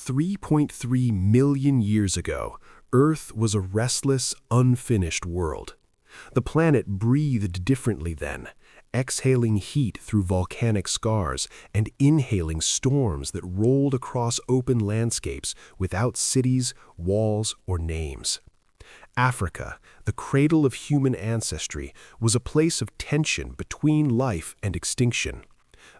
3.3 million years ago, Earth was a restless, unfinished world. The planet breathed differently then, exhaling heat through volcanic scars and inhaling storms that rolled across open landscapes without cities, walls, or names. Africa, the cradle of human ancestry, was a place of tension between life and extinction.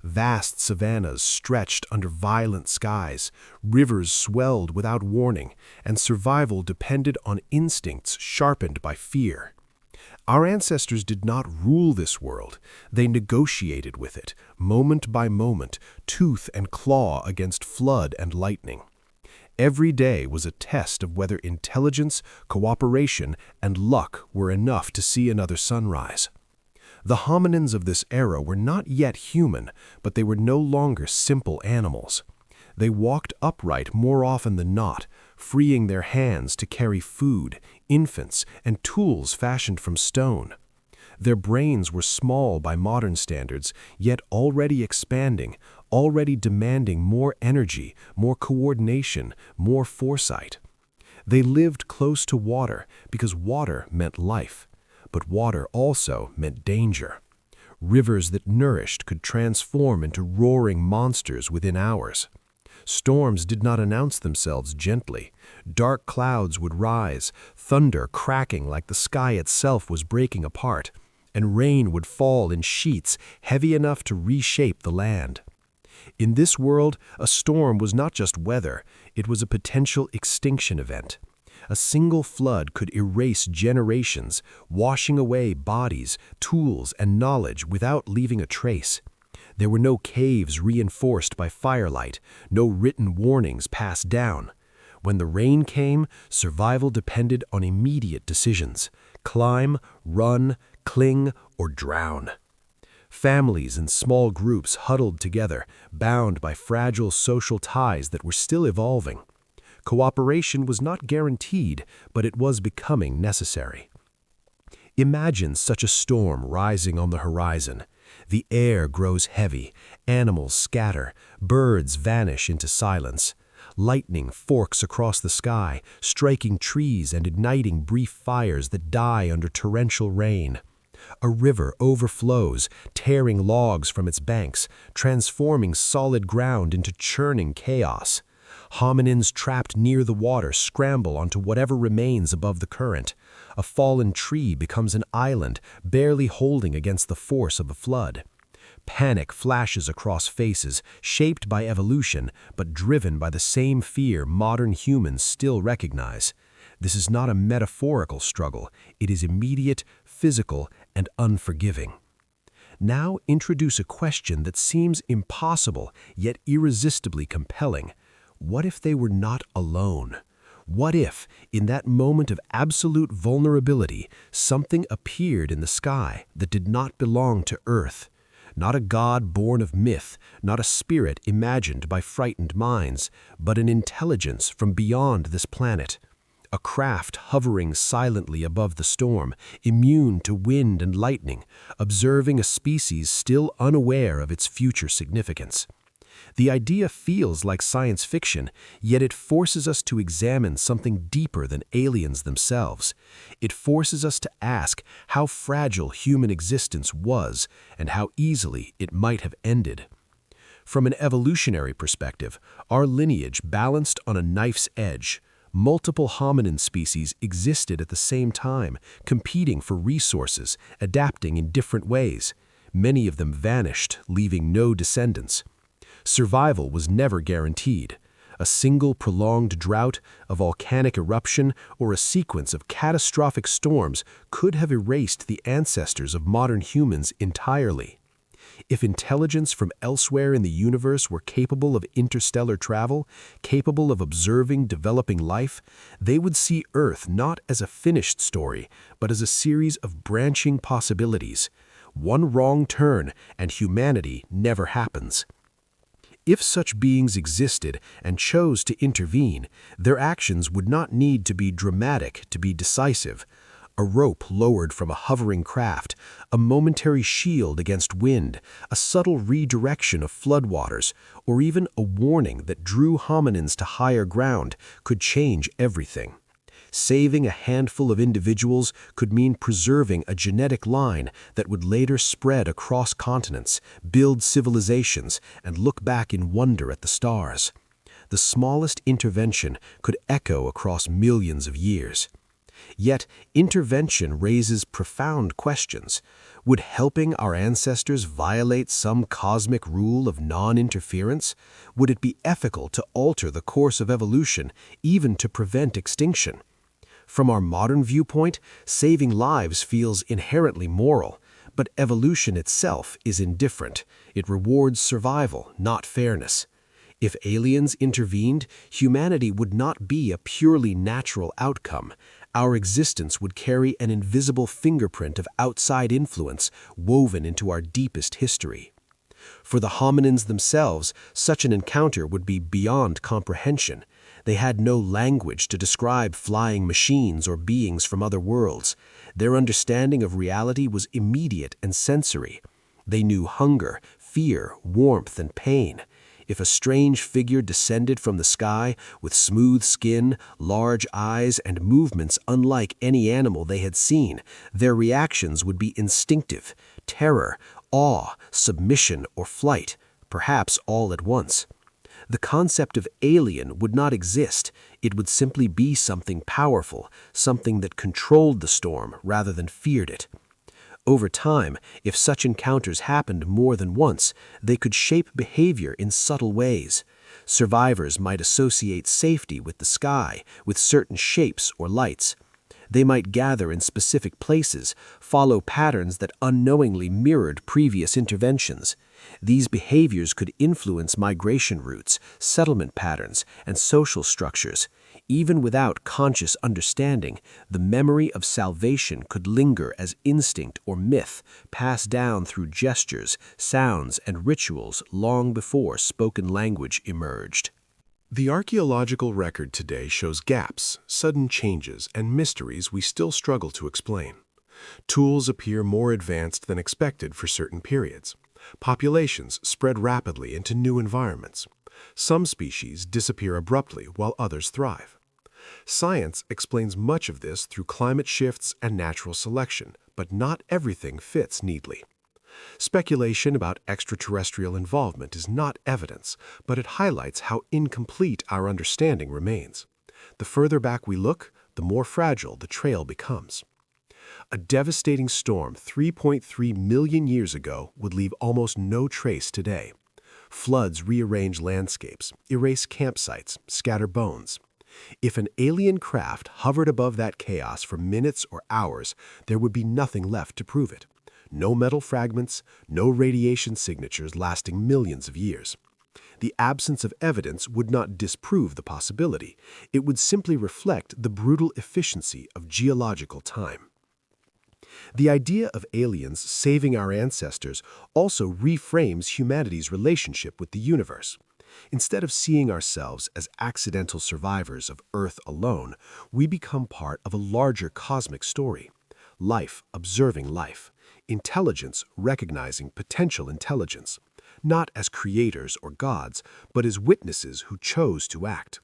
Vast savannas stretched under violent skies, rivers swelled without warning, and survival depended on instincts sharpened by fear. Our ancestors did not rule this world. They negotiated with it, moment by moment, tooth and claw against flood and lightning. Every day was a test of whether intelligence, cooperation, and luck were enough to see another sunrise. The hominins of this era were not yet human, but they were no longer simple animals. They walked upright more often than not, freeing their hands to carry food, infants, and tools fashioned from stone. Their brains were small by modern standards, yet already expanding, already demanding more energy, more coordination, more foresight. They lived close to water because water meant life. But water also meant danger. Rivers that nourished could transform into roaring monsters within hours. Storms did not announce themselves gently. Dark clouds would rise, thunder cracking like the sky itself was breaking apart, and rain would fall in sheets heavy enough to reshape the land. In this world, a storm was not just weather, it was a potential extinction event. A single flood could erase generations, washing away bodies, tools, and knowledge without leaving a trace. There were no caves reinforced by firelight, no written warnings passed down. When the rain came, survival depended on immediate decisions: climb, run, cling, or drown. Families and small groups huddled together, bound by fragile social ties that were still evolving. Cooperation was not guaranteed, but it was becoming necessary. Imagine such a storm rising on the horizon. The air grows heavy, animals scatter, birds vanish into silence. Lightning forks across the sky, striking trees and igniting brief fires that die under torrential rain. A river overflows, tearing logs from its banks, transforming solid ground into churning chaos. Hominins trapped near the water scramble onto whatever remains above the current. A fallen tree becomes an island, barely holding against the force of the flood. Panic flashes across faces, shaped by evolution, but driven by the same fear modern humans still recognize. This is not a metaphorical struggle. It is immediate, physical, and unforgiving. Now introduce a question that seems impossible, yet irresistibly compelling. What if they were not alone? What if, in that moment of absolute vulnerability, something appeared in the sky that did not belong to Earth? Not a god born of myth, not a spirit imagined by frightened minds, but an intelligence from beyond this planet. A craft hovering silently above the storm, immune to wind and lightning, observing a species still unaware of its future significance. The idea feels like science fiction, yet it forces us to examine something deeper than aliens themselves. It forces us to ask how fragile human existence was and how easily it might have ended. From an evolutionary perspective, our lineage balanced on a knife's edge. Multiple hominin species existed at the same time, competing for resources, adapting in different ways. Many of them vanished, leaving no descendants. Survival was never guaranteed. A single prolonged drought, a volcanic eruption, or a sequence of catastrophic storms could have erased the ancestors of modern humans entirely. If intelligence from elsewhere in the universe were capable of interstellar travel, capable of observing developing life, they would see Earth not as a finished story, but as a series of branching possibilities. One wrong turn, and humanity never happens. If such beings existed and chose to intervene, their actions would not need to be dramatic to be decisive. A rope lowered from a hovering craft, a momentary shield against wind, a subtle redirection of floodwaters, or even a warning that drew hominins to higher ground could change everything. Saving a handful of individuals could mean preserving a genetic line that would later spread across continents, build civilizations, and look back in wonder at the stars. The smallest intervention could echo across millions of years. Yet, intervention raises profound questions. Would helping our ancestors violate some cosmic rule of non-interference? Would it be ethical to alter the course of evolution, even to prevent extinction? From our modern viewpoint, saving lives feels inherently moral, but evolution itself is indifferent. It rewards survival, not fairness. If aliens intervened, humanity would not be a purely natural outcome. Our existence would carry an invisible fingerprint of outside influence woven into our deepest history. For the hominins themselves, such an encounter would be beyond comprehension. They had no language to describe flying machines or beings from other worlds. Their understanding of reality was immediate and sensory. They knew hunger, fear, warmth, and pain. If a strange figure descended from the sky with smooth skin, large eyes, and movements unlike any animal they had seen, their reactions would be instinctive: terror, awe, submission, or flight, perhaps all at once. The concept of alien would not exist. It would simply be something powerful, something that controlled the storm rather than feared it. Over time, if such encounters happened more than once, they could shape behavior in subtle ways. Survivors might associate safety with the sky, with certain shapes or lights. They might gather in specific places, follow patterns that unknowingly mirrored previous interventions. These behaviors could influence migration routes, settlement patterns, and social structures. Even without conscious understanding, the memory of salvation could linger as instinct or myth, passed down through gestures, sounds, and rituals long before spoken language emerged. The archaeological record today shows gaps, sudden changes, and mysteries we still struggle to explain. Tools appear more advanced than expected for certain periods. Populations spread rapidly into new environments. Some species disappear abruptly while others thrive. Science explains much of this through climate shifts and natural selection, but not everything fits neatly. Speculation about extraterrestrial involvement is not evidence, but it highlights how incomplete our understanding remains. The further back we look, the more fragile the trail becomes. A devastating storm 3.3 million years ago would leave almost no trace today. Floods rearrange landscapes, erase campsites, scatter bones. If an alien craft hovered above that chaos for minutes or hours, there would be nothing left to prove it. No metal fragments, no radiation signatures lasting millions of years. The absence of evidence would not disprove the possibility. It would simply reflect the brutal efficiency of geological time. The idea of aliens saving our ancestors also reframes humanity's relationship with the universe. Instead of seeing ourselves as accidental survivors of Earth alone, we become part of a larger cosmic story. Life observing life. Intelligence recognizing potential intelligence, not as creators or gods, but as witnesses who chose to act.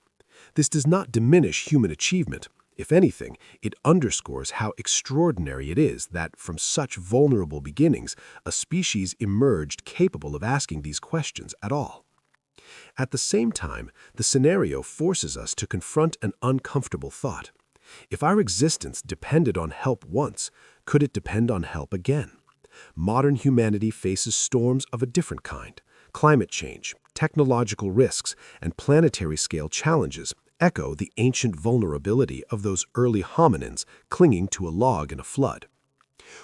This does not diminish human achievement. If anything, it underscores how extraordinary it is that, from such vulnerable beginnings, a species emerged capable of asking these questions at all. At the same time, the scenario forces us to confront an uncomfortable thought. If our existence depended on help once, could it depend on help again? Modern humanity faces storms of a different kind. Climate change, technological risks, and planetary-scale challenges echo the ancient vulnerability of those early hominins clinging to a log in a flood.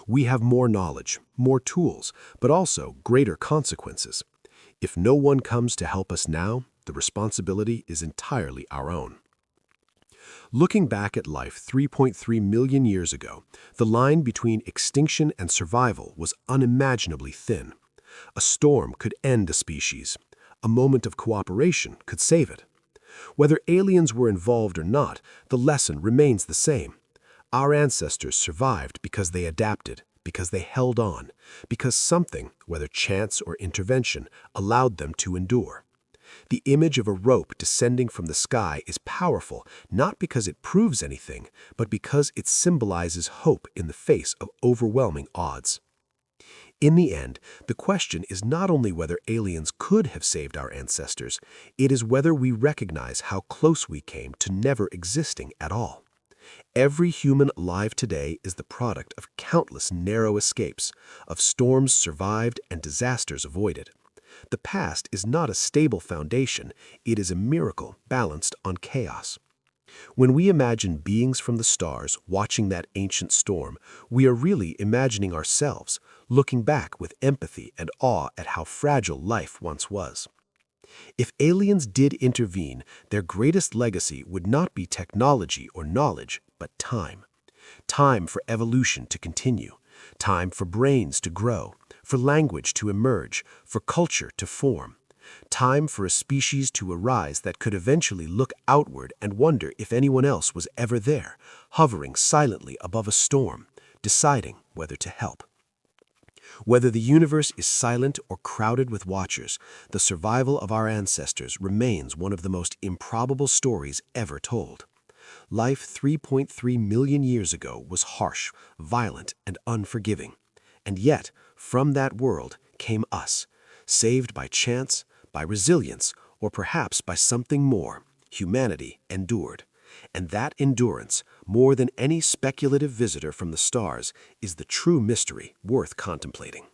We have more knowledge, more tools, but also greater consequences. If no one comes to help us now, the responsibility is entirely our own. Looking back at life 3.3 million years ago, the line between extinction and survival was unimaginably thin. A storm could end a species. A moment of cooperation could save it. Whether aliens were involved or not, the lesson remains the same. Our ancestors survived because they adapted, because they held on, because something, whether chance or intervention, allowed them to endure. The image of a rope descending from the sky is powerful not because it proves anything, but because it symbolizes hope in the face of overwhelming odds. In the end, the question is not only whether aliens could have saved our ancestors, it is whether we recognize how close we came to never existing at all. Every human alive today is the product of countless narrow escapes, of storms survived and disasters avoided. The past is not a stable foundation, it is a miracle balanced on chaos. When we imagine beings from the stars watching that ancient storm, we are really imagining ourselves, looking back with empathy and awe at how fragile life once was. If aliens did intervene, their greatest legacy would not be technology or knowledge, but time. Time for evolution to continue, time for brains to grow, for language to emerge, for culture to form. Time for a species to arise that could eventually look outward and wonder if anyone else was ever there, hovering silently above a storm, deciding whether to help. Whether the universe is silent or crowded with watchers, the survival of our ancestors remains one of the most improbable stories ever told. Life 3.3 million years ago was harsh, violent, and unforgiving. And yet, from that world came us, saved by chance, by resilience, or perhaps by something more. Humanity endured. And that endurance, more than any speculative visitor from the stars, is the true mystery worth contemplating.